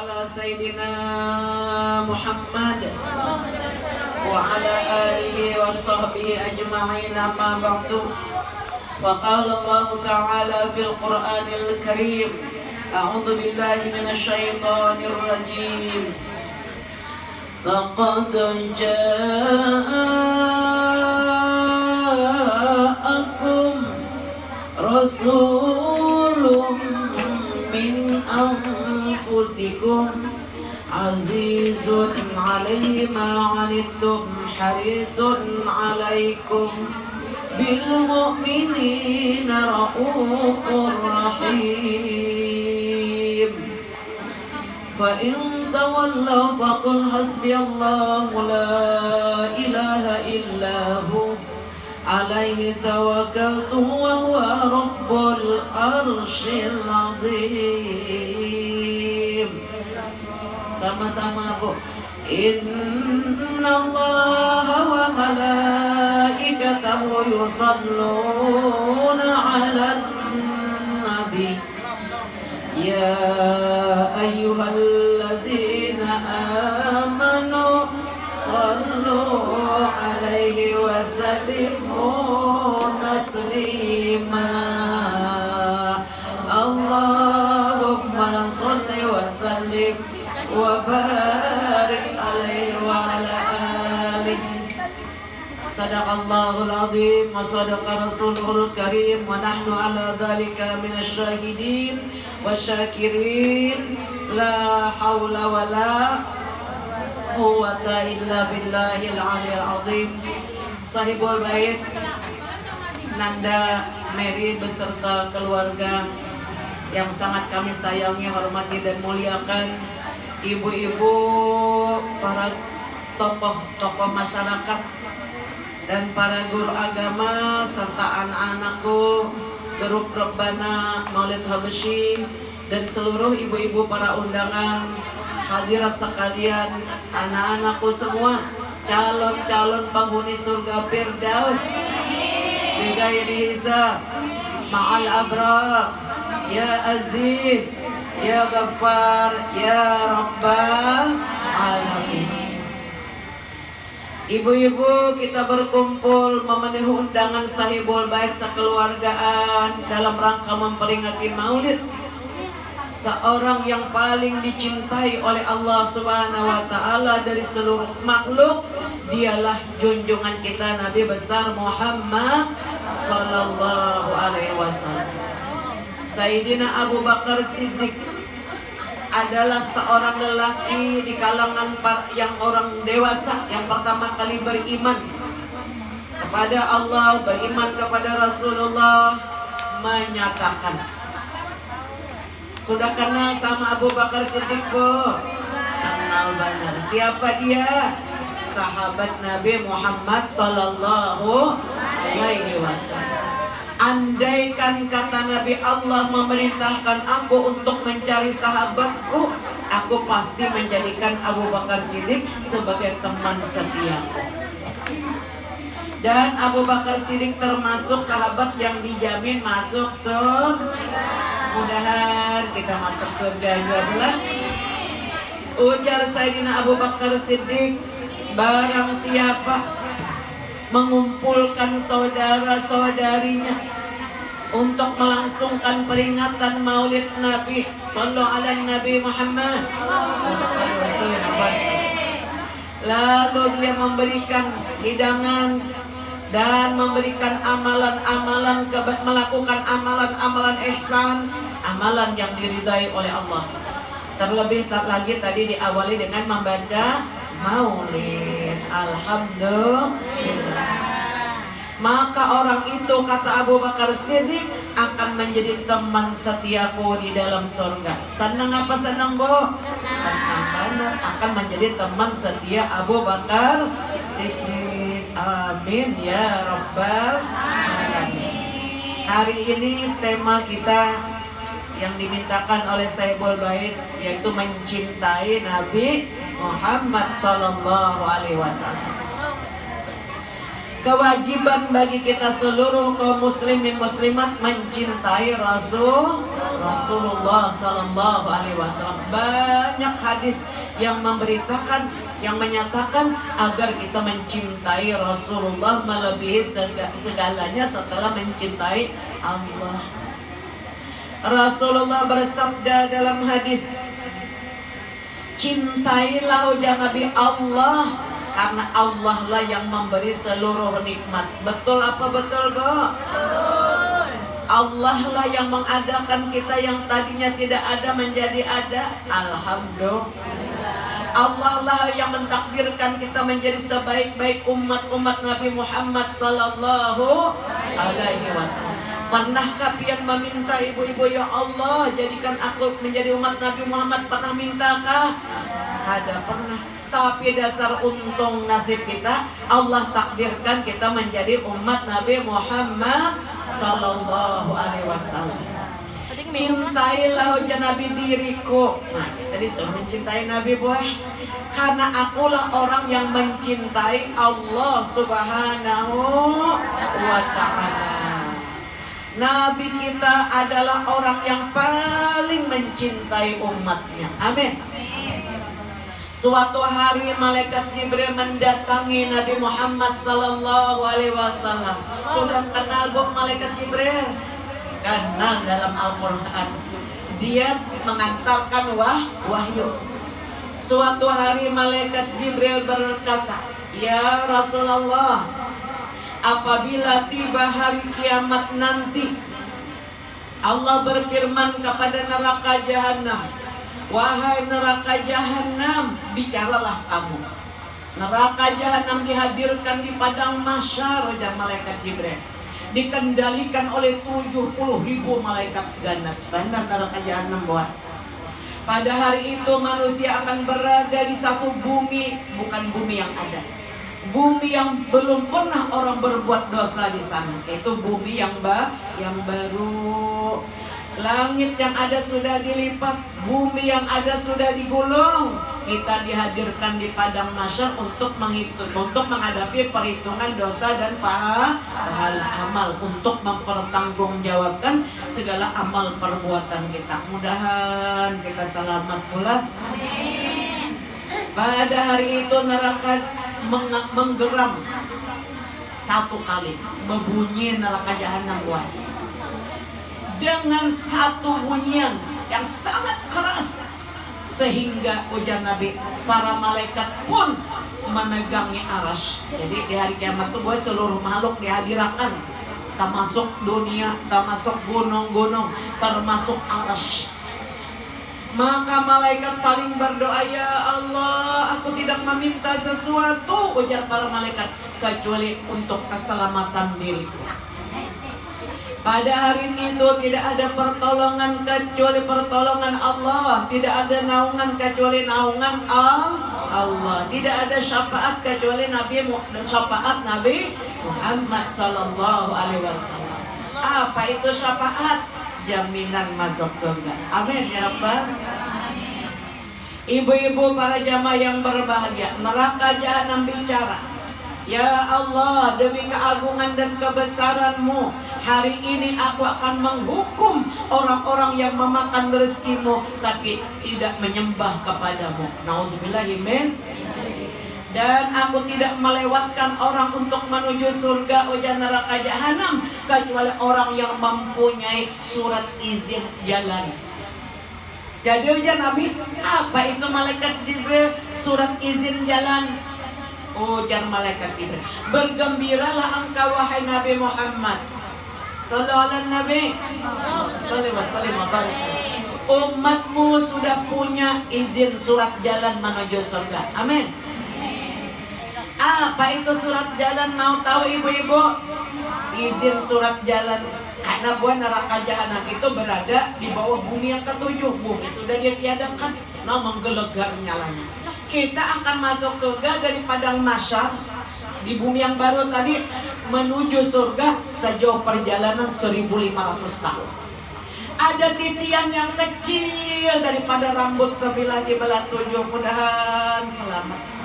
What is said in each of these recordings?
على سيدنا محمد وعلى آله وصحبه أجمعين أما بعد وقال الله تعالى في القرآن الكريم أعوذ بالله من الشيطان الرجيم لقد جاءكم رسول من أنفسكم عزيز عليه ما عنتم حريص عليكم بالمؤمنين رؤوف رحيم فإن تولوا فقل حسبي الله لا إله إلا هو عليه توكلت وهو رب العرش العظيم. Sama-sama Bu. Innallaha wa malaikatahu yusalluna 'alan nabi ya ayyuhalladzina amanu sallu 'alaihi wa sallimu taslima. Allahumma salli wa sallim wa barik alaihi wa ala alihi. Sadaqallahul azim wa sadaqa rasulul karim wa nahnu ala dhalika minasy syahidin wasyakirin la haula wa la quwwata illa billahil aliyil azim. Sahibul bait Nanda Mary beserta keluarga yang sangat kami sayangi, hormati dan muliakan, ibu-ibu, para tokoh-tokoh masyarakat dan para guru agama serta anak-anakku, grup Rebana Maulid Habsyi dan seluruh ibu-ibu para undangan, hadirat sekalian, anak-anakku semua, calon-calon penghuni surga Firdaus bighairi hisab ma'al abrar ya Aziz ya Ghaffar ya Rabbal Alamin. Ibu-ibu, kita berkumpul memenuhi undangan sahibul bait sekeluargaan dalam rangka memperingati maulid seorang yang paling dicintai oleh Allah Subhanahu wa taala dari seluruh makhluk. Dialah junjungan kita Nabi besar Muhammad sallallahu alaihi wasallam. Sayyidina Abu Bakar Siddiq adalah seorang lelaki di kalangan yang orang dewasa yang pertama kali beriman kepada Allah, beriman kepada Rasulullah, menyatakan. Sudah kenal sama Abu Bakar Siddiq, Bu? Kenal banget. Siapa dia? Sahabat Nabi Muhammad sallallahu alaihi wasallam. Andaikan kata Nabi Allah memerintahkan aku untuk mencari sahabatku, aku pasti menjadikan Abu Bakar Siddiq sebagai teman setia. Dan Abu Bakar Siddiq termasuk sahabat yang dijamin masuk surga. Mudah-mudahan kita masuk surga juga. Ujar Sayyidina Abu Bakar Siddiq, barang siapa mengumpulkan saudara-saudarinya untuk melangsungkan peringatan maulid Nabi sallallahu alaihi Nabi Muhammad, lalu dia memberikan hidangan dan memberikan amalan-amalan, melakukan amalan-amalan ihsan, amalan yang diridai oleh Allah. Terlebih lagi tadi diawali dengan membaca maulid. Alhamdulillah. Maka orang itu, kata Abu Bakar Siddiq, akan menjadi teman setiaku di dalam surga. Senang apa senang, Bu? Senang banget akan menjadi teman setia Abu Bakar Siddiq. Amin ya Rabbal Alamin. Hari ini tema kita yang dimintakan oleh Sahibul Bait yaitu mencintai Nabi Muhammad sallallahu alaihi wasallam. Kewajiban bagi kita seluruh kaum muslimin muslimat mencintai Rasulullah sallallahu alaihi wasallam. Banyak hadis yang memberitakan, yang menyatakan agar kita mencintai Rasulullah melebihi segalanya setelah mencintai Allah. Rasulullah bersabda dalam hadis, cintailah ujar Nabi Allah, karena Allah lah yang memberi seluruh nikmat. Betul apa betul, Bu? Betul. Allah lah yang mengadakan kita yang tadinya tidak ada menjadi ada. Alhamdulillah. Allah lah yang mentakdirkan kita menjadi sebaik-baik umat Nabi Muhammad sallallahu alaihi wasallam. Pernahkah pian meminta ibu-ibu, ya Allah jadikan aku menjadi umat Nabi Muhammad? Pernah mintakah? Ada pernah. Tapi dasar untung nasib kita, Allah takdirkan kita menjadi umat Nabi Muhammad sallallahu alaihi wasallam. Cintailah wajah Nabi diriku. Nah, tadi suruh mencintai Nabi, boy. Karena akulah orang yang mencintai Allah Subhanahu wa ta'ala. Nabi kita adalah orang yang paling mencintai umatnya. Amin. Suatu hari malaikat Jibril mendatangi Nabi Muhammad sallallahu alaihi wasallam. Sudah kenal bu malaikat Jibril? Kenal dalam Al-Qur'an. Dia mengantarkan wahyu. Suatu hari malaikat Jibril berkata, "Ya Rasulullah, apabila tiba hari kiamat nanti, Allah berfirman kepada neraka jahanam, wahai neraka jahanam, bicaralah kamu." Neraka jahanam dihadirkan di padang mahsyar, ujar malaikat Jibril. Dikendalikan oleh 70.000 malaikat ganas. Benar neraka jahanam, buat. Pada hari itu manusia akan berada di satu bumi, bukan bumi yang ada. Bumi yang belum pernah orang berbuat dosa di sana. Itu bumi yang baru. Langit yang ada sudah dilipat, bumi yang ada sudah digulung. Kita dihadirkan di padang mahsyar untuk menghadapi perhitungan dosa dan pahala amal, untuk mempertanggungjawabkan segala amal perbuatan kita. Mudahan kita selamat pula. Pada hari itu neraka menggeram satu kali, berbunyi neraka jahanam, dengan satu bunyian yang sangat keras, sehingga ujar Nabi, para malaikat pun memegangi arasy. Jadi di hari kiamat itu seluruh makhluk dihadirkan, termasuk dunia, termasuk gunung-gunung, termasuk arasy. Maka malaikat saling berdoa, ya Allah, aku tidak meminta sesuatu, ujar para malaikat, kecuali untuk keselamatan diriku. Pada hari itu tidak ada pertolongan kecuali pertolongan Allah, tidak ada naungan kecuali naungan Allah, tidak ada syafaat kecuali syafaat Nabi Muhammad sallallahu alaihi wasallam. Apa itu syafaat? Jaminan masuk surga. Amin ya Rabbal. Ibu-ibu para jamaah yang berbahagia, neraka jahanam bicara, ya Allah, demi keagungan dan kebesaran-Mu, hari ini aku akan menghukum orang-orang yang memakan rezekimu tapi tidak menyembah kepadamu. Nauzubillahi min. Dan aku tidak melewatkan orang untuk menuju surga, ujar neraka jahanam, kecuali orang yang mempunyai surat izin jalan. Jadi ujar Nabi, apa itu malaikat Jibril surat izin jalan? Ujar malaikat Jibril, bergembiralah engkau wahai Nabi Muhammad sallallahu alaihi Nabi sallallahu alaihi wasallam, umatmu sudah punya izin surat jalan menuju surga. Amin. Apa itu surat jalan? Mau tahu ibu-ibu? Izin surat jalan. Karena buah neraka jahanam itu berada di bawah bumi yang ketujuh. Bumi sudah dia tiadakan, menggelegar nyalanya. Kita akan masuk surga dari padang mahsyar di bumi yang baru tadi menuju surga sejauh perjalanan 1.500 tahun. Ada titian yang kecil daripada rambut sebilah di belah 7. Mudahan selamat.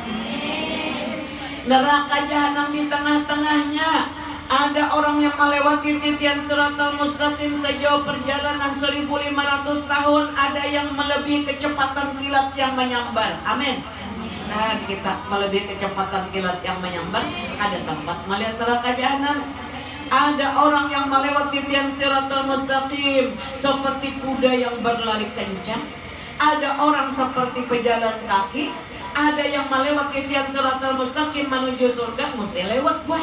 Neraka jahanam di tengah-tengahnya. Ada orang yang melewati titian Siratal Mustaqim sejauh perjalanan 1500 tahun. Ada yang melebihi kecepatan kilat yang menyambar. Amin. Nah, kita melebihi kecepatan kilat yang menyambar. Ada sempat melihat neraka jahanam. Ada orang yang melewati titian Siratal Mustaqim seperti kuda yang berlari kencang. Ada orang seperti pejalan kaki. Ada yang melewati titian Siratal Mustaqim menuju surga, mesti lewat boy.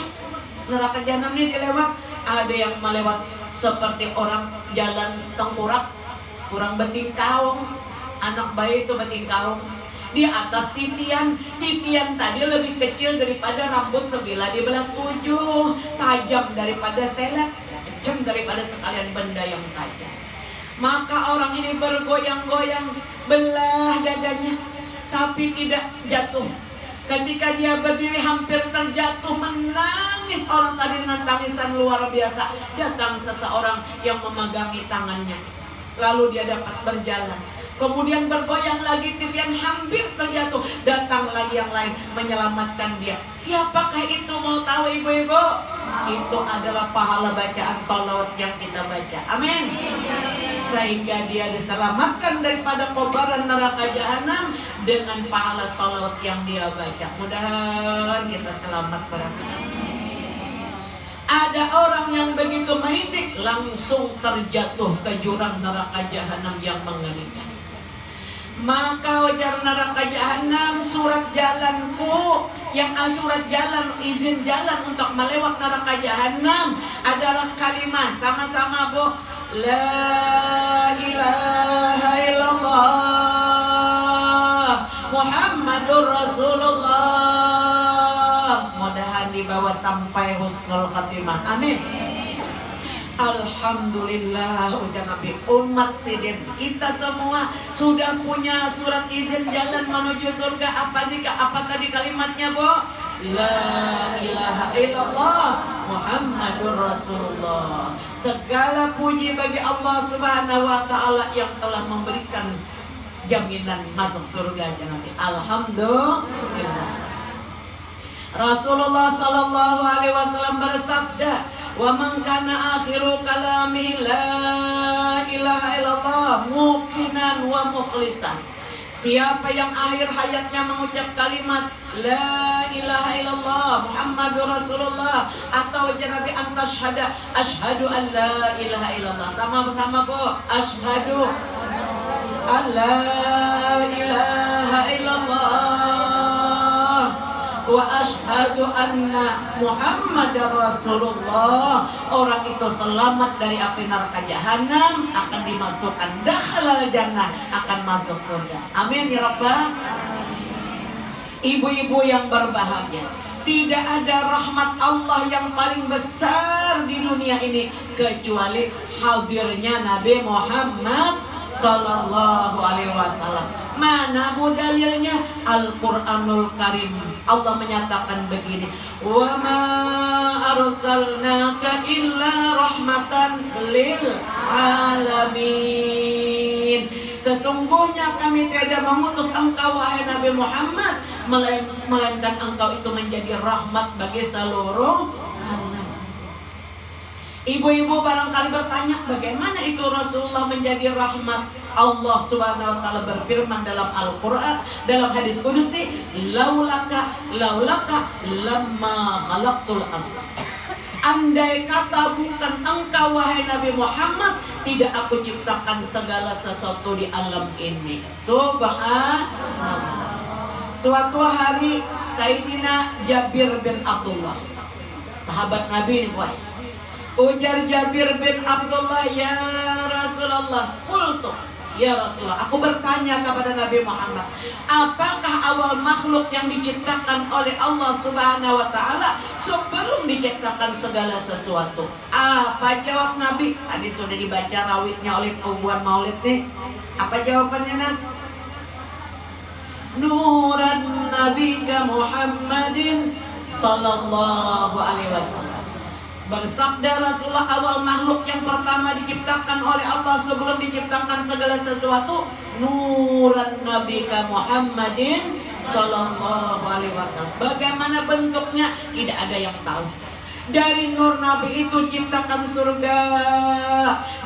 Neraka jahanam ini dilewat. Ada yang melewat seperti orang jalan tengkorak, kurang beting kaung. Anak bayi itu beting kaung. Di atas titian tadi lebih kecil daripada rambut sebilah di belah 7, tajam daripada selet, kejam daripada sekalian benda yang tajam. Maka orang ini bergoyang-goyang, belah dadanya, tapi tidak jatuh. Ketika dia berdiri hampir terjatuh, menangis orang tadi dengan tangisan luar biasa. Datang seseorang yang memegangi tangannya, lalu dia dapat berjalan. Kemudian bergoyang lagi, titian hampir terjatuh. Datang lagi yang lain menyelamatkan dia. Siapakah itu, mau tahu ibu-ibu? Itu adalah pahala bacaan sholawat yang kita baca. Amin. Sehingga dia diselamatkan daripada kobaran neraka jahanam dengan pahala sholawat yang dia baca. Mudah-mudahan kita selamat berarti. Ada orang yang begitu menitik langsung terjatuh ke jurang neraka jahanam yang mengerikan. Maka wajar neraka jahanam, surat jalanku yang surat jalan, izin jalan untuk melewat neraka jahanam adalah kalimat sama-sama bu, la ilaha illallah Muhammadur Rasulullah. Mudahan dibawa sampai husnul khatimah. Amin. Alhamdulillah, ucap Nabi. Umat sidin kita semua sudah punya surat izin jalan menuju surga. Apa tadi kalimatnya, Bu? La ilaha illallah Muhammadur Rasulullah. Segala puji bagi Allah Subhanahu wa taala yang telah memberikan jaminan masuk surga, Nabi. Alhamdulillah. Rasulullah sallallahu alaihi wasallam bersabda, "Wa man kana akhiru kalami la ilaha illallah muqinan wa mukhlisan." Siapa yang akhir hayatnya mengucap kalimat la ilaha illallah Muhammadur Rasulullah atau Nabi antashhada asyhadu an la ilaha illallah. Sama-sama Bu, asyhadu an la ilaha illallah wa asyhadu anna Muhammadar Rasulullah. Orang itu selamat dari api neraka jahanam, akan dimasukkan dakhalal jannah, akan masuk surga. Amin ya rabbal. Ibu-ibu yang berbahagia, tidak ada rahmat Allah yang paling besar di dunia ini kecuali hadirnya Nabi Muhammad sallallahu alaihi wasallam. Mana bu dalilnya? Al-Quranul Karim. Allah menyatakan begini, wa ma arsalnaka illa rahmatan lil alamin. Sesungguhnya kami tidak mengutus engkau wahai Nabi Muhammad melainkan engkau itu menjadi rahmat bagi seluruh alam. Ibu-ibu barangkali bertanya, bagaimana itu Rasulullah menjadi rahmat? Allah Subhanahu wa taala berfirman dalam Al-Qur'an, dalam hadis qudsi, laulaka lamma khalaqtul ardh. Andai kata bukan engkau wahai Nabi Muhammad, tidak aku ciptakan segala sesuatu di alam ini. Subhanallah. Suatu hari Sayyidina Jabir bin Abdullah, sahabat Nabi ini, ujar Jabir bin Abdullah, ya Rasulullah, qultu ya Rasulullah, aku bertanya kepada Nabi Muhammad, apakah awal makhluk yang diciptakan oleh Allah Subhanahu wa taala sebelum diciptakan segala sesuatu? Apa jawab Nabi? Tadi sudah dibaca rawitnya oleh pembuat maulid nih. Apa jawabannya, Nan? Nuran nabiyya Muhammadin sallallahu alaihi wasallam. Bersabda Rasulullah, awal makhluk yang pertama diciptakan oleh Allah sebelum diciptakan segala sesuatu, nuran nabiyya Muhammadin Sallallahu Alaihi Wasallam. Bagaimana bentuknya tidak ada yang tahu. Dari nur Nabi itu diciptakan surga.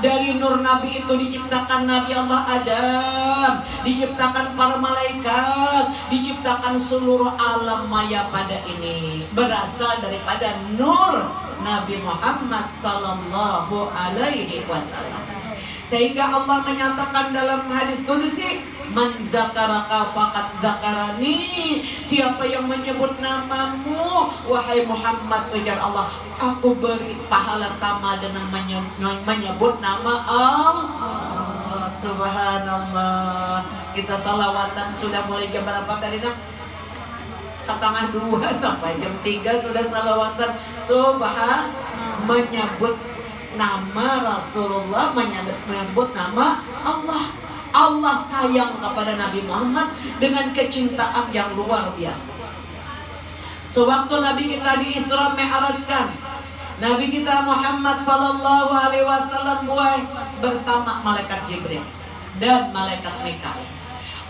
Dari nur Nabi itu diciptakan Nabi Allah Adam, diciptakan para malaikat, diciptakan seluruh alam maya pada ini. Berasal daripada nur Nabi Muhammad Sallallahu Alaihi Wasallam. Sehingga Allah menyatakan dalam hadis qudsi, man zakaraka faqad zakarani. Siapa yang menyebut namamu wahai Muhammad, ujar Allah, aku beri pahala sama dengan menyebut nama Allah. Subhanallah. Kita salawatan sudah mulai jam berapa tadi nak? Setengah 2 sampai jam 3 sudah salawatan. Menyebut nama Rasulullah, menyebut nama Allah. Allah sayang kepada Nabi Muhammad dengan kecintaan yang luar biasa. Sewaktu Nabi kita di Isra Mi'rajkan, Nabi kita Muhammad Sallallahu Alaihi Wasallam bersama malaikat Jibril dan malaikat Mikail.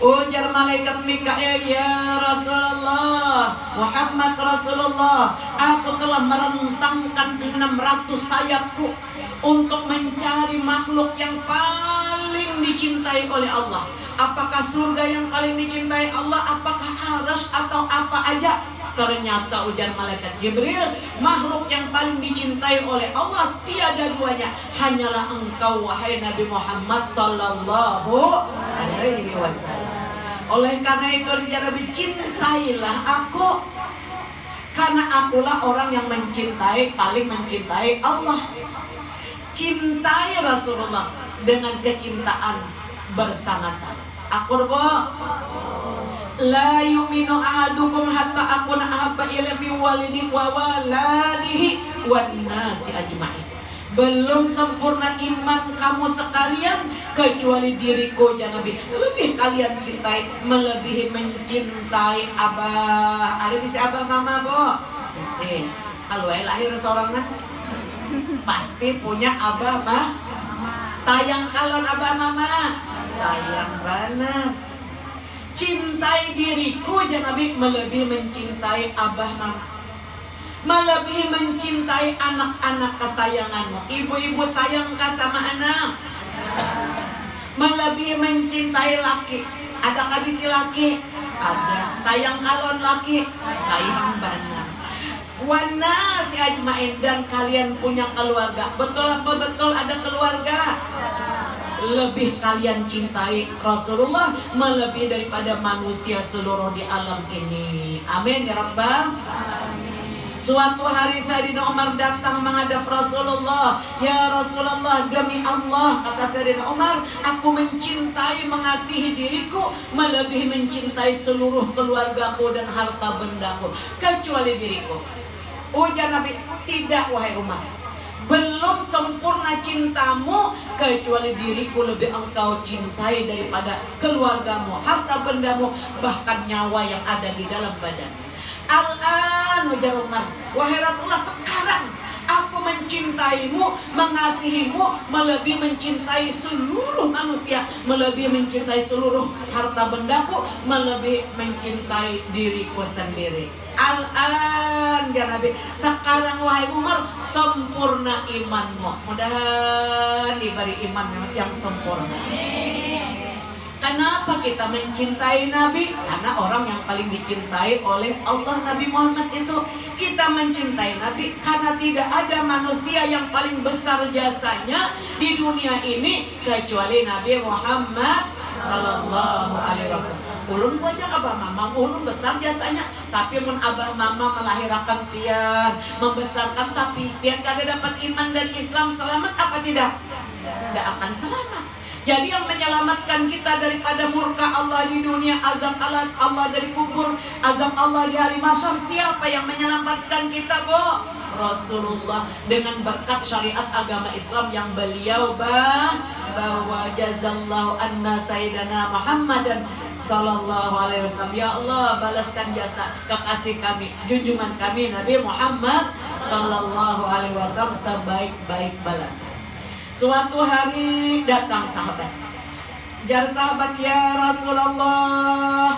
Ujar malaikat Mikail, ya Rasulullah, Muhammad Rasulullah, aku telah merentangkan 600 sayapku untuk mencari makhluk yang paling dicintai oleh Allah. Apakah surga yang paling dicintai Allah? Apakah arsy atau apa aja? Ternyata ujar malaikat Jibril, makhluk yang paling dicintai oleh Allah tiada duanya, hanyalah engkau wahai Nabi Muhammad Sallallahu Alaihi Wasallam. Oleh karena itu ya Nabi, cintailah aku, karena akulah orang yang paling mencintai Allah. Cintai Rasulullah dengan kecintaan bersangat-sangat. La yu'minu ahadukum hatta akuna ahabba ilaihi min walidihi wa waladihi wan nasi ajma'in. Belum sempurna iman kamu sekalian kecuali diriku ya Nabi. Lebih kalian cintai, melebihi mencintai abah. Ada bisa abah mama, Bo? Bisa. Kalau lahir seorang pasti punya abah mah. Sayang kalon abah mama. Sayang banget. Cintai diriku ya Nabi, melebihi mencintai abah mama, melebihi mencintai anak-anak kesayanganmu. Ibu-ibu sayang sama anak, melebihi mencintai laki. Adakah bisi laki? Ada. Sayang kalon laki, sayang banget. Wana si ajmain, dan kalian punya keluarga. Betul apa betul ada keluarga? Lebih kalian cintai Rasulullah melebihi daripada manusia seluruh di alam ini. Amin ya Rabbal. Suatu hari Sayyidina Umar datang menghadap Rasulullah. Ya Rasulullah, demi Allah, kata Sayyidina Umar, aku mencintai, mengasihi diriku melebihi mencintai seluruh keluargaku dan harta bendaku, kecuali diriku. Ujar Nabi, tidak wahai Umar, belum sempurna cintamu kecuali diriku lebih engkau cintai daripada keluargamu, harta bendamu, bahkan nyawa yang ada di dalam badan. Al-an ujar Umar, wahai Rasulullah, sekarang aku mencintaimu, mengasihimu melebihi mencintai seluruh manusia, melebihi mencintai seluruh harta bendaku, melebihi mencintai diriku sendiri. Al-an ya Nabi, sekarang wahai Umar, sempurna imanmu. Mudah-mudahan diberi iman yang sempurna. Kenapa kita mencintai Nabi? Karena orang yang paling dicintai oleh Allah, Nabi Muhammad itu. Kita mencintai Nabi karena tidak ada manusia yang paling besar jasanya di dunia ini kecuali Nabi Muhammad Sallallahu Alaihi Wasallam. Ulun banyak abah mama, ulun besar jasanya, tapi mun abah mama melahirkan pian, membesarkan, tapi pian kada dapat iman dan Islam, selamat apa tidak? Tidak akan selamat. Jadi yang menyelamatkan kita daripada murka Allah di dunia, azab Allah dari kubur, azab Allah di hari mahsyar, siapa yang menyelamatkan kita, Bo? Rasulullah, dengan berkat syariat agama Islam yang beliau bawa. Jazallahu anna sayyidana Muhammadan Sallallahu Alaihi Wasallam. Ya Allah, balaskan jasa kekasih kami, junjungan kami Nabi Muhammad Sallallahu Alaihi Wasallam sebaik-baik balasan. Suatu hari datang sahabat. Jar sahabat, ya Rasulullah,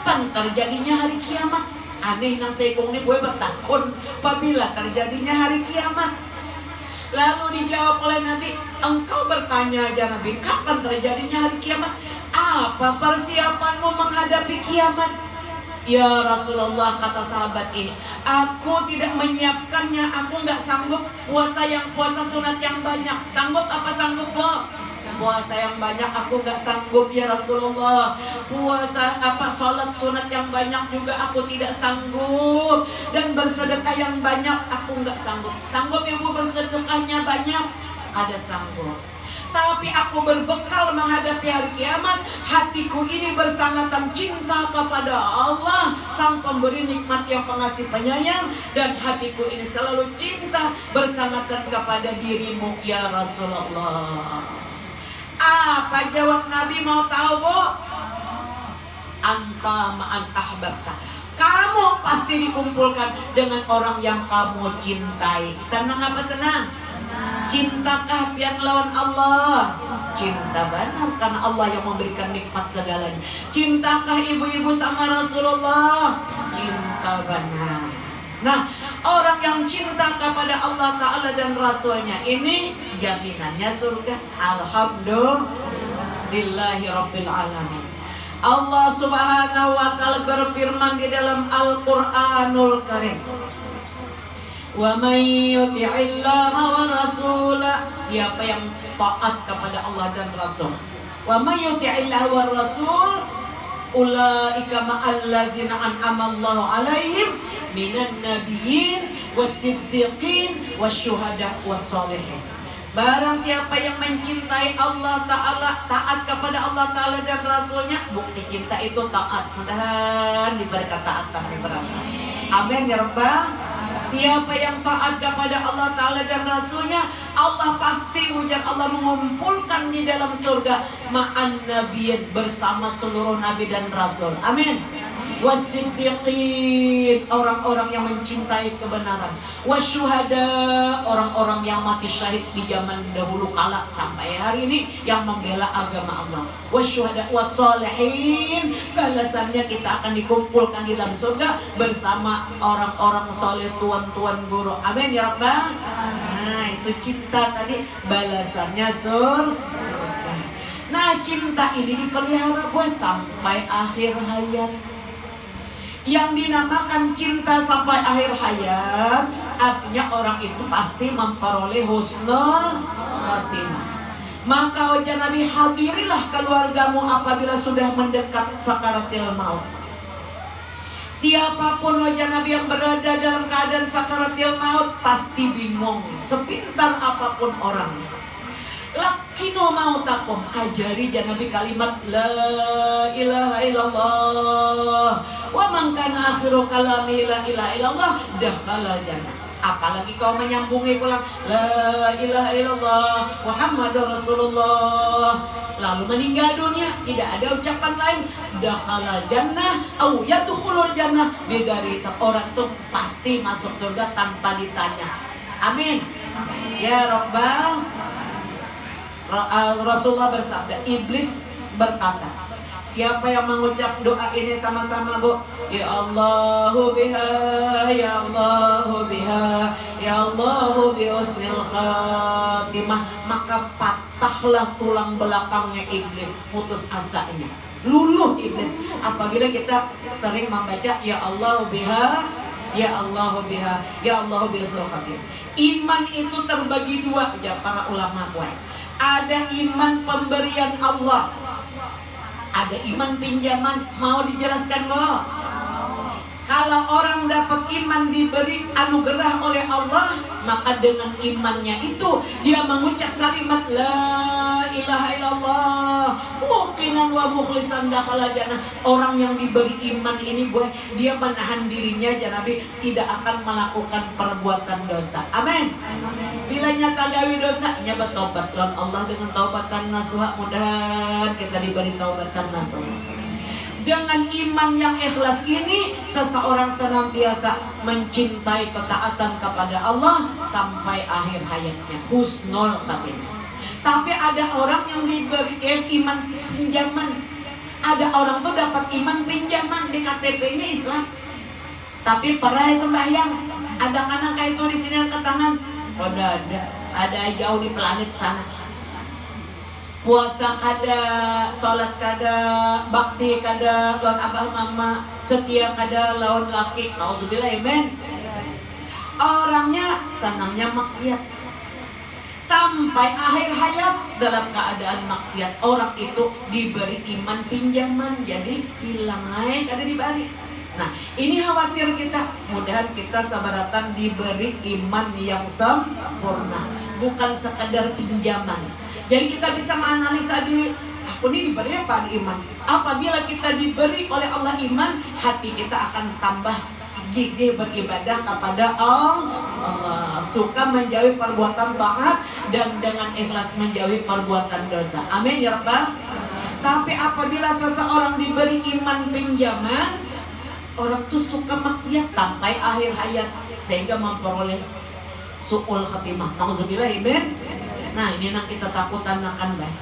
kapan terjadinya hari kiamat? Aneh nang seikung ini gue bertakun, apabila terjadinya hari kiamat. Lalu dijawab oleh Nabi, engkau bertanya aja Nabi, kapan terjadinya hari kiamat? Apa persiapanmu menghadapi kiamat? Ya Rasulullah, kata sahabat ini, aku tidak menyiapkannya, aku nggak sanggup puasa sunat yang banyak. Sanggup apa sanggup loh? Puasa yang banyak aku nggak sanggup ya Rasulullah. Sholat sunat yang banyak juga aku tidak sanggup. Dan bersedekah yang banyak aku nggak sanggup. Sanggup ibu bersedekahnya banyak? Ada sanggup. Tapi aku berbekal menghadapi hari kiamat. Hatiku ini bersangatan cinta kepada Allah, Sang Pemberi nikmat yang pengasih penyayang. Dan hatiku ini selalu cinta bersangatan kepada dirimu ya Rasulullah. Apa jawab Nabi, mau tahu bu? Anta ma'an ahbabta. Kamu pasti dikumpulkan dengan orang yang kamu cintai. Senang apa senang? Cintakah pian lawan Allah? Cinta benar karena Allah yang memberikan nikmat segalanya. Cintakah ibu-ibu sama Rasulullah? Cinta benar. Nah, orang yang cinta kepada Allah Ta'ala dan Rasulnya ini jaminannya surga. Alhamdulillahi Rabbil Alamin. Allah Subhanahu wa Ta'ala berfirman di dalam Al-Quranul Karim, wa may yuti'illaha wa rasulah, siapa yang taat kepada Allah dan Rasul. Wa may yuti'illaha wa rasul ulaika ma'allazina an'ama Allahu 'alaihim minan nabiyyin was-siddiqin wasyuhada was-sholihin. Barang siapa yang mencintai Allah Ta'ala, taat kepada Allah Ta'ala dan Rasulnya, bukti cinta itu taat. Mudah-mudahan diberi ketaatan diberangkat. Amin ya Rabbal. Siapa yang taat kepada Allah Ta'ala dan Rasulnya, Allah pasti ujar Allah mengumpulkan di dalam surga ma'an nabiyyin, bersama seluruh nabi dan rasul. Amin. Wasiddiqin, orang-orang yang mencintai kebenaran. Wasyuhada, orang-orang yang mati syahid di zaman dahulu kala sampai hari ini yang membela agama Allah. Wasyuhada wassolihin, balasannya kita akan dikumpulkan di dalam surga bersama orang-orang soleh, tuan-tuan guru. Amin ya Rabbal. Nah itu cinta tadi, balasannya surga. Nah cinta ini dipelihara buat sampai akhir hayat. Yang dinamakan cinta sampai akhir hayat, artinya orang itu pasti memperoleh husnul khatimah. Maka wajah Nabi, hadirilah keluargamu apabila sudah mendekat sakaratil maut. Siapapun wajah Nabi yang berada dalam keadaan sakaratil maut pasti bingung, sepintar apapun orangnya. Lakino mautakum, ajari jangan Nabi kalimat la ilaha illallah wa man kana akhiru kalami la ilaha illallah dakhala jannah. Apalagi kau menyambungi pulang la ilaha illallah Muhammadur Rasulullah, lalu meninggal dunia tidak ada ucapan lain, dakhala jannah au yadkhulul jannah, bidari seorang itu pasti masuk surga tanpa ditanya. Amin. Ya Rabbal. Rasulullah bersabda, iblis berkata, siapa yang mengucap doa ini sama-sama bu, ya Allahu biha, ya Allahu biha, ya Allahu bi husnil khatimah, maka patahlah tulang belakangnya iblis, putus asanya, luluh iblis. Apabila kita sering membaca ya Allahu biha, ya Allahu biha, ya Allahu bi husnil khatimah. Iman itu terbagi dua ya para ulama kuat. Ada iman pemberian Allah, ada iman pinjaman. Mau dijelaskan loh? Kalau orang dapat iman diberi anugerah oleh Allah, maka dengan imannya itu dia mengucap kalimat la ilaha illallah muqinan wa mukhlisan dakhala jannah. Orang yang diberi iman ini boleh dia menahan dirinya Nabi tidak akan melakukan perbuatan dosa. Amin. Bila nyata gawi dosa, nya bertobat lawan Allah dengan taubatan nasuha. Mudah kita diberi taubatan nasuha. Dengan iman yang ikhlas ini, seseorang senantiasa mencintai ketaatan kepada Allah sampai akhir hayatnya, husnul khatimah. Tapi ada orang yang diberi iman pinjaman, Ada orang tuh dapat iman pinjaman di KTP-nya Islam, tapi pernah sembahyang. Ada kan kayak itu di sini angkat tangan. Oh, ada jauh di planet sana. Puasa kada, sholat kada, bakti kada, lawan abah mama, setia kada, lawan laki. Nauzubillah, amin. Orangnya senangnya maksiat sampai akhir hayat dalam keadaan maksiat. Orang itu diberi iman pinjaman, jadi hilang aja kada diberi. Nah, ini khawatir kita. Mudahan kita sabaratan diberi iman yang sempurna, bukan sekadar pinjaman. Jadi kita bisa menganalisa diri, aku ini diberi apa iman? Apabila kita diberi oleh Allah iman, hati kita akan tambah gigih beribadah kepada Allah, suka menjauhi perbuatan taat dan dengan ikhlas menjauhi perbuatan dosa. Amin ya Rabbal. Tapi apabila seseorang diberi iman pinjaman, orang tuh suka maksiat sampai akhir hayat sehingga memperoleh su'ul khatimah. Nauzubillah, amin. Nah, ini yang kita takutan akan baik.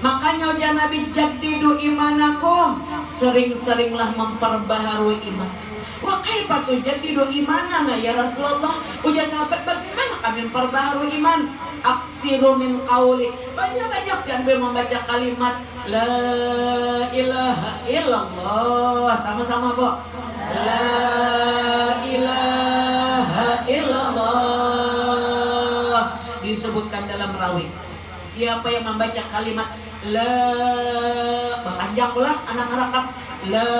Makanya ujar Nabi, jaddidu imanakum, sering-seringlah memperbaharui iman. Wah, kaifa tujaddidu imanana ya Rasulullah? Ujar sahabat, bagaimana kami memperbaharui iman? Aksiru min qauli, banyak-banyak dan membaca kalimat la ilaha illallah. Sama-sama, Bu. La ilaha illallah. Disebutkan dalam rawi, siapa yang membaca kalimat la, panjang pula anak-anak, la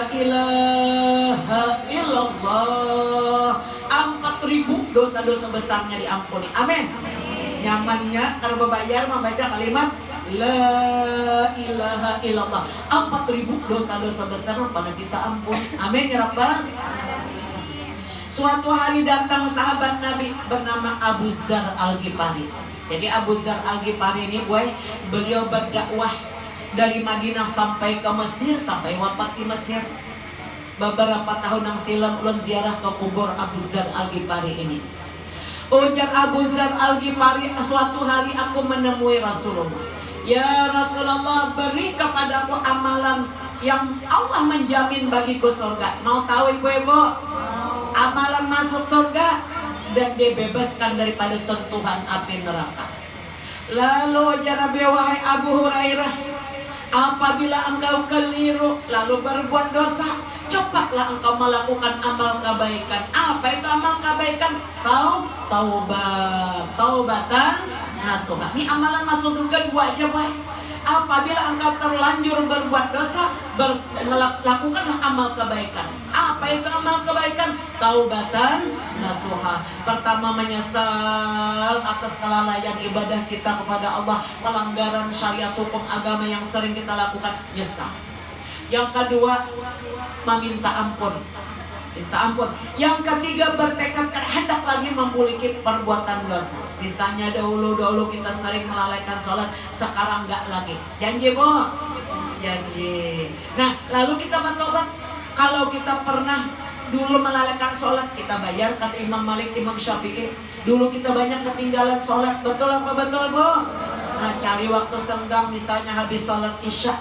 ilaha illallah, 4.000 dosa-dosa besarnya diampuni. Amin. Nyamannya kalau berbayar membaca kalimat la ilaha illallah, 4.000 dosa-dosa besar pada kita ampuni. Amin ya Rabbal. Suatu hari datang sahabat Nabi bernama Abu Dzar Al-Ghifari. Jadi Abu Dzar Al-Ghifari ini beliau berdakwah dari Madinah sampai ke Mesir, sampai wafat di Mesir. Beberapa tahun yang silam ulun ziarah ke kubur Abu Dzar Al-Ghifari ini. Ujar Abu Dzar Al-Ghifari, suatu hari aku menemui Rasulullah. Ya Rasulullah, beri kepadaku amalan yang Allah menjamin bagiku surga. Mau tahu gue, Bu? Amalan masuk surga dan dibebaskan daripada sentuhan api neraka. Lalu ujar Nabi, wahai Abu Hurairah, apabila engkau keliru lalu berbuat dosa, cepatlah engkau melakukan amal kebaikan. Apa itu amal kebaikan? Taubatan nasuha. Ini amalan masuk surga dua aja, baik. Apabila engkau terlanjur berbuat dosa, lakukanlah amal kebaikan. Apa itu amal kebaikan? Taubatan nasuha. Pertama, menyesal atas kelalaian ibadah kita kepada Allah, pelanggaran syariat hukum agama yang sering kita lakukan, nyesal. Yang kedua, meminta ampun, minta ampun. Yang ketiga, bertekad hendak lagi memulihkan perbuatan dosa. Misalnya dahulu kita sering melalaikan sholat, sekarang enggak lagi. Janji, Bu? Janji. Nah, lalu kita bertobat. Kalau kita pernah dulu melalaikan sholat, kita bayar, kata Imam Malik, Imam Syafi'i. Dulu kita banyak ketinggalan sholat, betul apa betul, Bu? Nah, cari waktu senggang, misalnya habis sholat isya.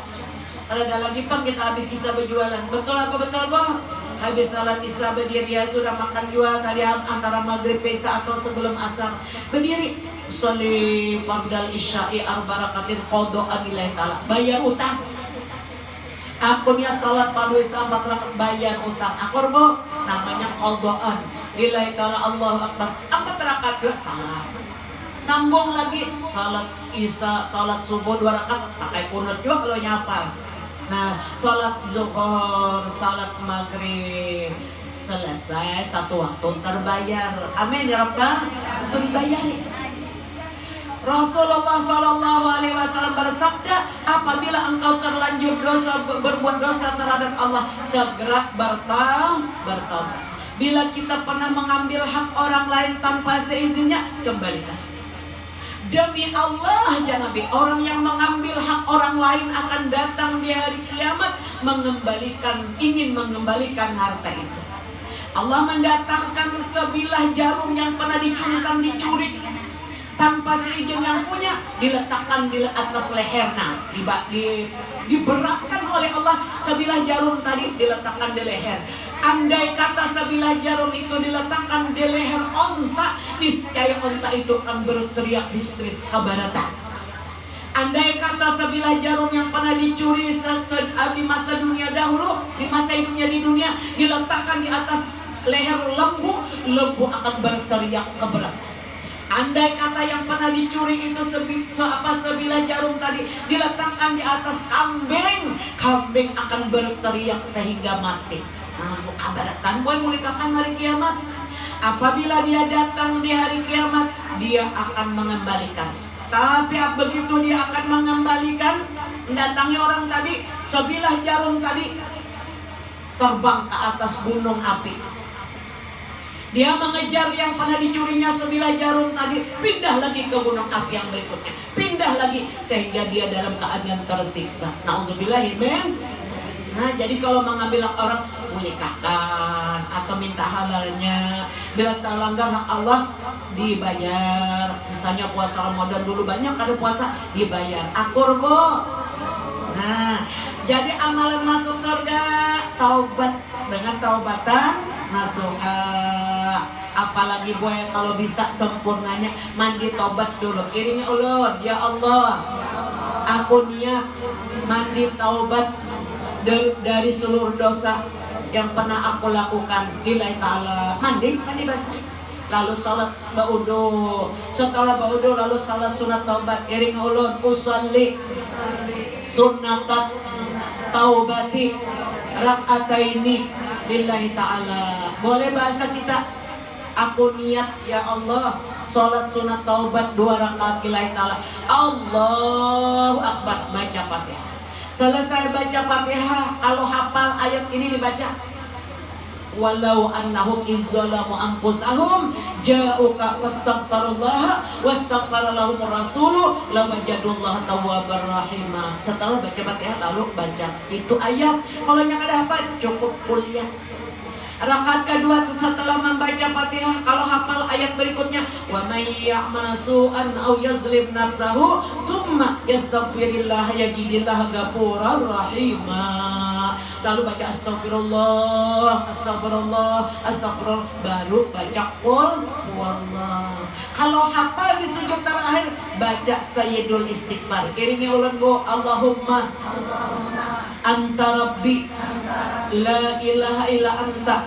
Ada lagi pun kita habis isya berjualan, betul apa betul, Bu? Habis salat isya berdiri, ya sudah makan jual tadi antara maghrib isya atau sebelum asar, berdiri sholli fardal isya'i arbarakatin qada'an lillahi ta'ala, bayar utang. Akunnya salat fardu isya 4 rakaat, bayar utang. Akur, Bu, namanya qada'an lillahi ta'ala, Allahu akbar, 4 rakaat dua salat. Sambung lagi salat isya, salat subuh 2 rakaat, pakai kunut juga kalau nyapa. Nah, sholat zuhur, sholat maghrib, selesai satu waktu terbayar. Amin ya Rabbal. Itu dibayari. Rasulullah SAW bersabda, apabila engkau terlanjur dosa, berbuat dosa terhadap Allah, segera bertaubat. Bila kita pernah mengambil hak orang lain tanpa seizinnya, kembalikan. Demi Allah, ya Nabi, orang yang mengambil hak orang lain akan datang di hari kiamat ingin mengembalikan harta itu. Allah mendatangkan sebilah jarum yang pernah dicuri. tanpa seizin yang punya, diletakkan di atas lehernya, diberatkan oleh Allah. Sebilah jarum tadi diletakkan di leher. Andai kata sebilah jarum itu diletakkan di leher onta, niscaya onta itu akan berteriak histeris kebaratan. Andai kata sebilah jarum yang pernah dicuri di masa dunia dahulu, di masa hidupnya di dunia, diletakkan di atas leher lembu, lembu akan berteriak keberatan. Andai kata yang pernah dicuri itu sebilah jarum tadi diletakkan di atas kambing, kambing akan berteriak sehingga mati. Nah, keberatan boy mulikakan hari kiamat. Apabila dia datang di hari kiamat, dia akan mengembalikan. Tapi begitu dia akan mengembalikan, mendatangi orang tadi, sebilah jarum tadi terbang ke atas gunung api. Dia mengejar yang pernah dicurinya sebilah jarum tadi, pindah lagi ke gunung api yang berikutnya, pindah lagi, sehingga dia dalam keadaan tersiksa. Na'udzubillahi min. Nah, jadi kalau mengambil hak orang, menikahkan atau minta halalnya, bila terlanggar hak Allah, dibayar. Misalnya puasa Ramadan dulu banyak, ada puasa, dibayar. Akur bu. Nah, jadi amalan masuk surga, taubat dengan taubatan nasuha. Apalagi boy kalau bisa sempurnanya mandi tobat dulu. Iringi ulun, ya Allah, aku niat mandi taubat dari seluruh dosa yang pernah aku lakukan. Lillahi ta'ala. Mandi basah. Lalu salat ba'udu. Setelah ba'udu lalu salat sunat taubat. Iringi ulun, usalli sunnatat taubati rak'ataini lillahi ta'ala. Boleh bahasa kita, aku niat ya Allah salat sunat taubat 2 rakaat lillahi ta'ala. Allahu akbar, baca Fatihah. Selesai baca Fatihah, kalau hafal ayat ini dibaca, walau annahum izzalamu anfusahum ja'uka wastaghfirullah wastaghfara lahum rasuluh lawajadullah tawwabar rahima. Setelah baca Fatihah lalu baca itu ayat. Kalau yang ada apa cukup kuliah. Rakaat kedua setelah membaca Fatihah, kalau hafal ayat berikutnya, wa may ya'mal su'an aw yazlim nafsahu tsumma yastaghfirillah yajidillah ghafurar rahima. Lalu baca astagfirullah, astagfirullah, astagfirullah, baru baca qul huwallah. Kalau hafal di sujud terakhir, baca sayyidul istighfar. Iringi ulun bu, Allahumma anta rabbi la ilaha illa anta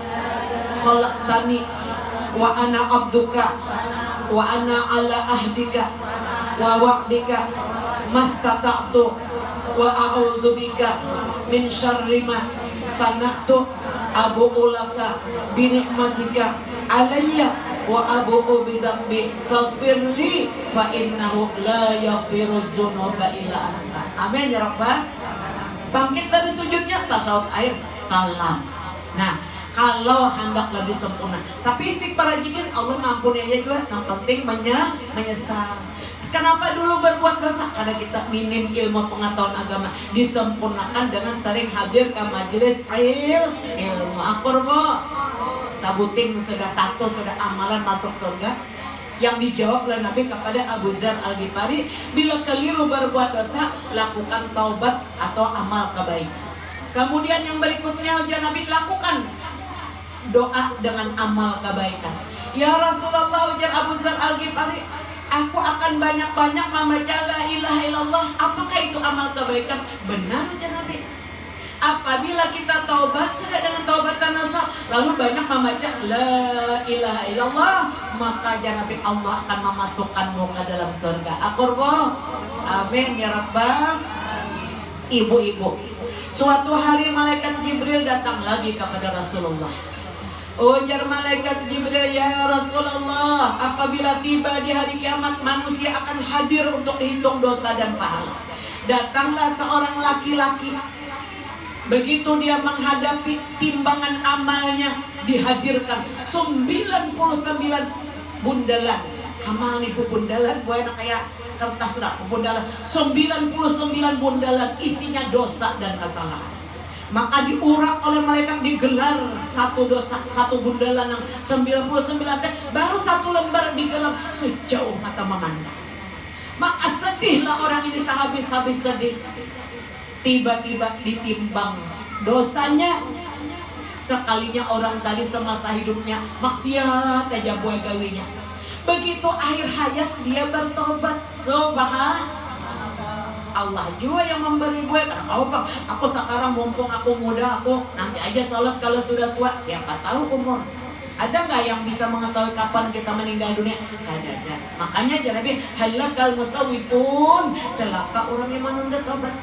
khalaqtani wa ana abduka wa ana ala ahdika wa wa'dika mastata'tu wa a'udzubika min syarri ma sana'tu abu'u laka bi ni'matika alayya wa abu'u bi dzambi faghfirli fa innahu la yaghfiru dzunuba illa anta. Amin ya rabbal. Bangkit dari sujudnya, tasawuf air, salam. Nah, kalau hendak lebih sempurna, tapi istighfar rajin, Allah ngampuni aja juga. Yang penting menyesal. Kenapa dulu berbuat dosa? Karena kita minim ilmu pengetahuan agama. Disempurnakan dengan sering hadir ke majelis ilmu. Akur bu, sabutin sudah satu, sudah amalan masuk surga. Yang dijawab oleh Nabi kepada Abu Dzar Al-Ghifari, bila keliru berbuat dosa, lakukan taubat atau amal kebaikan. Kemudian yang berikutnya ujar Nabi, lakukan doa dengan amal kebaikan. Ya Rasulullah, ujar Abu Dzar Al-Ghifari, aku akan banyak-banyak membaca la ilaha illallah. Apakah itu amal kebaikan? Benar ujar Nabi. Apabila kita taubat sudah dengan taubatan nasuha, lalu banyak membaca la ilaha illallah, maka ya Nabi, Allah akan memasukkanmu ke dalam surga. Akur bu, amin ya rabbal. Ibu-ibu, suatu hari malaikat Jibril datang lagi kepada Rasulullah. Ujar malaikat Jibril, ya Rasulullah, apabila tiba di hari kiamat, manusia akan hadir untuk dihitung dosa dan pahala. Datanglah seorang laki-laki. Begitu dia menghadapi timbangan amalnya, dihadirkan 99 bundalan. Amal nih bu, bundalan, gue enak kayak kertas lah, bundalan. 99 bundalan isinya dosa dan kesalahan. Maka diurak oleh malaikat, digelar satu dosa, satu bundalan yang 99 teh, baru satu lembar digelar sejauh mata memandang. Maka sedihlah orang ini sehabis-habis sedih. Tiba-tiba ditimbang dosanya. Sekalinya orang tadi semasa hidupnya maksiat aja buat gawinya. Begitu akhir hayat dia bertobat. Subhanallah. Allah juga yang memberi gue. Aku sekarang mumpung aku muda, aku nanti aja sholat kalau sudah tua. Siapa tahu umur. Ada nggak yang bisa mengetahui kapan kita meninggal dunia? Ada. Makanya jadi halakal musawifun, celaka orang yang menunda tobat.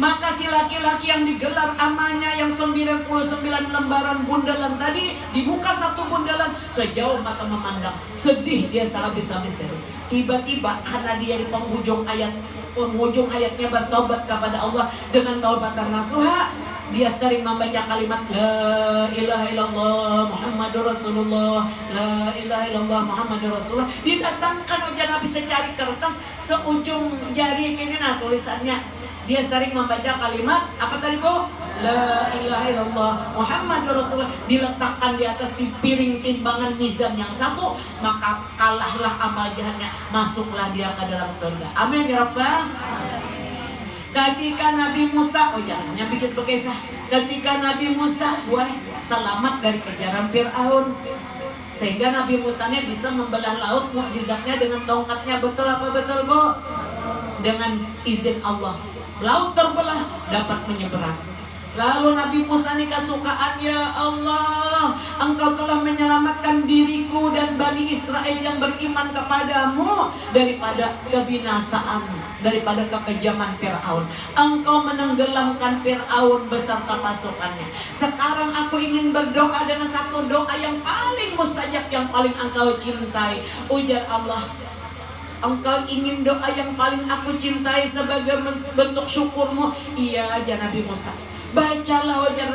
Maka si laki-laki yang digelar amalnya yang 99 lembaran bundalan tadi, dibuka satu bundalan sejauh mata memandang. Sedih dia sehabis-habis sedih. Tiba-tiba karena dia di penghujung ayatnya bertobat kepada Allah dengan taubatan nasuha, dia sering membaca kalimat La ilaha illallah Muhammadur Rasulullah, La ilaha illallah Muhammadur Rasulullah. Didatangkan oleh Nabi secari kertas seujung jari ini, nah tulisannya. Dia sering membaca kalimat apa tadi Bu? La ilaha illallah Muhammadur Rasulullah. Diletakkan di atas di piring timbangan mizan yang satu, maka kalahlah amal jahatnya, masuklah dia ke dalam surga. Amin ya Rabbal. Ketika Nabi Musa, jangan bikin bekesah. Ketika Nabi Musa selamat dari kejaran Fir'aun, sehingga Nabi Musanya bisa membelah laut, mukjizatnya dengan tongkatnya. Betul apa betul Bu? Dengan izin Allah laut terbelah, dapat menyeberang. Lalu Nabi Musa ini kesukaan, ya Allah, Engkau telah menyelamatkan diriku dan Bani Israel yang beriman kepadamu daripada kebinasaan, daripada kekejaman Fir'aun. Engkau menenggelamkan Fir'aun beserta pasukannya. Sekarang aku ingin berdoa dengan satu doa yang paling mustajab, yang paling Engkau cintai. Ujar Allah, Engkau ingin doa yang paling aku cintai sebagai bentuk syukurmu? Iya aja Nabi Musa. Bacalah wajar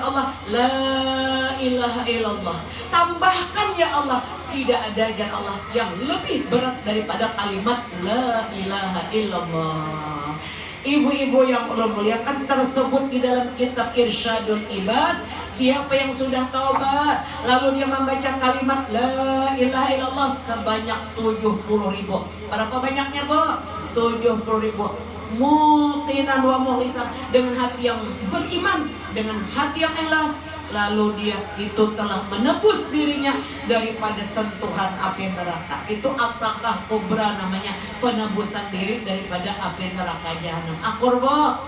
Allah, La ilaha illallah. Tambahkan ya Allah, tidak ada ya Allah yang lebih berat daripada kalimat La ilaha illallah. Ibu-ibu yang Allah muliakan, tersebut di dalam kitab Irsyadul Ibad. Siapa yang sudah taubat lalu dia membaca kalimat La ilaha illallah sebanyak 70.000. Berapa banyaknya Bu? 70.000. Muqinan wa mukhlisan, dengan hati yang beriman, dengan hati yang ikhlas, lalu dia itu telah menebus dirinya daripada sentuhan api neraka. Itu apakah kubra namanya, penebusan diri daripada api neraka jahanam. Akur Bu.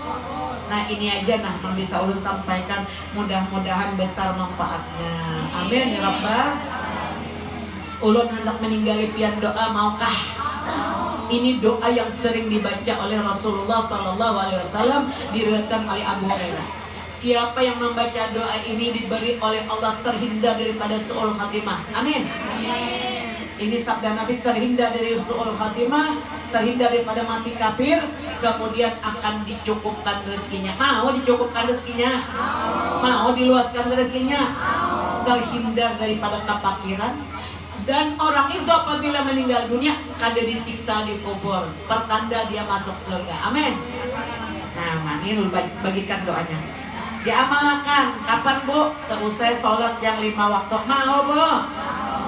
Nah ini aja yang bisa ulun sampaikan, mudah-mudahan besar manfaatnya. Amin ya Rabbal. Ulun hendak meninggali pian doa, maukah? Ini doa yang sering dibaca oleh Rasulullah SAW, diriwayatkan oleh Abu Hurairah. Siapa yang membaca doa ini diberi oleh Allah terhindar daripada su'ul khatimah. Amin. Ini sabda Nabi, terhindar dari su'ul khatimah, terhindar daripada mati kafir, kemudian akan dicukupkan rezekinya. Mau dicukupkan rezekinya? Mau diluaskan rezekinya? Terhindar daripada kefakiran. Dan orang itu apabila meninggal dunia kada disiksa di kubur, pertanda dia masuk surga. Amin. Nah, ini bagikan doanya. Diamalkan. Kapan Bu? Seusai sholat yang 5 waktu. Mau Bu?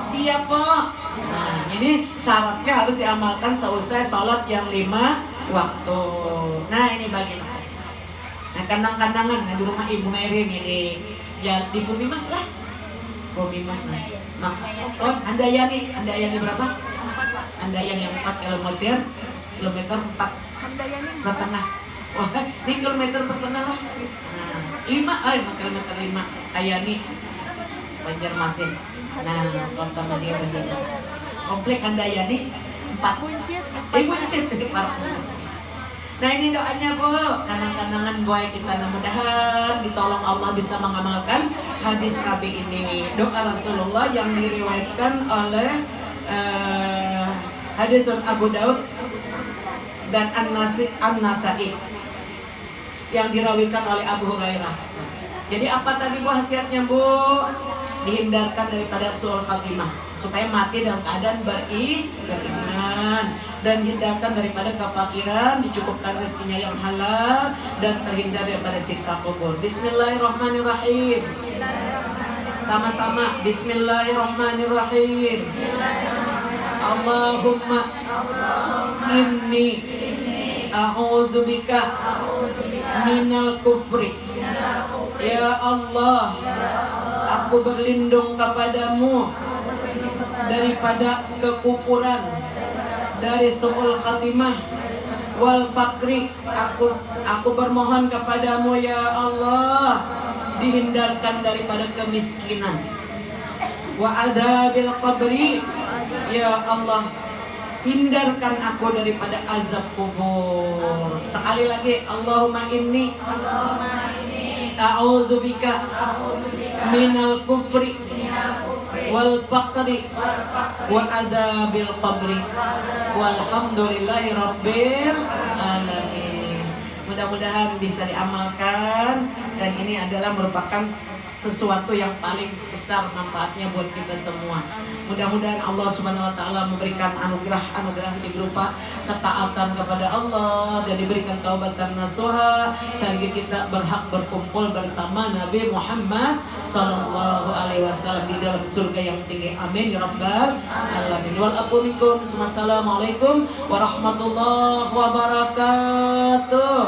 Siap Bu? Nah, ini syaratnya harus diamalkan seusai sholat yang 5 waktu. Nah, ini bagian. Nah, kandang-kandangan di rumah Ibu Mary ini di Bumi Mas lah. Bumi Mas lah. Oh, Andayani berapa? Andayani 4 kilometer 4,5. Wah, ini kilometer setengah lah. Nah, 5 kilometer 5. Ayani Banjarmasin. Nah, kota Madia Banjarmasin. Komplek Andayani 4. Buncit. Nah ini doanya Bu, kanang-kanangan buat kita, mudah-mudahan ditolong Allah bisa mengamalkan hadis Nabi ini. Doa Rasulullah yang diriwayatkan oleh hadis Abu Daud dan An-Nasai yang dirawikan oleh Abu Hurairah. Jadi apa tadi Bu khasiatnya Bu? Dihindarkan daripada su'ul khatimah, supaya mati dalam keadaan beriman. kemiskinan, dan hindarkan daripada kefakiran, dicukupkan rezekinya yang halal, dan terhindar daripada siksa kubur. Bismillahirrahmanirrahim. Sama-sama. Bismillahirrahmanirrahim. Allahumma inni a'udzubika minal kufri. Ya Allah, aku berlindung kepadamu daripada kekufuran, dari su'ul khatimah, wal fakri. Aku bermohon kepadamu ya Allah, dihindarkan daripada kemiskinan, wa adzabil qabri. Ya Allah, hindarkan aku daripada azab kubur. Sekali lagi, Allahumma inni a'udzubika minal kufri wal faqri wa adzabil qabri walhamdulillahi rabbil alamin. Mudah-mudahan bisa diamalkan, dan ini adalah merupakan sesuatu yang paling besar manfaatnya buat kita semua. Mudah-mudahan Allah Subhanahu wa taala memberikan anugerah berupa ketaatan kepada Allah dan diberikan taubatan nasuha, sehingga kita berhak berkumpul bersama Nabi Muhammad sallallahu alaihi wasallam di dalam surga yang tinggi. Amin ya rabbal alamin. Wal aqul minkum. Wassalamualaikum warahmatullahi wabarakatuh.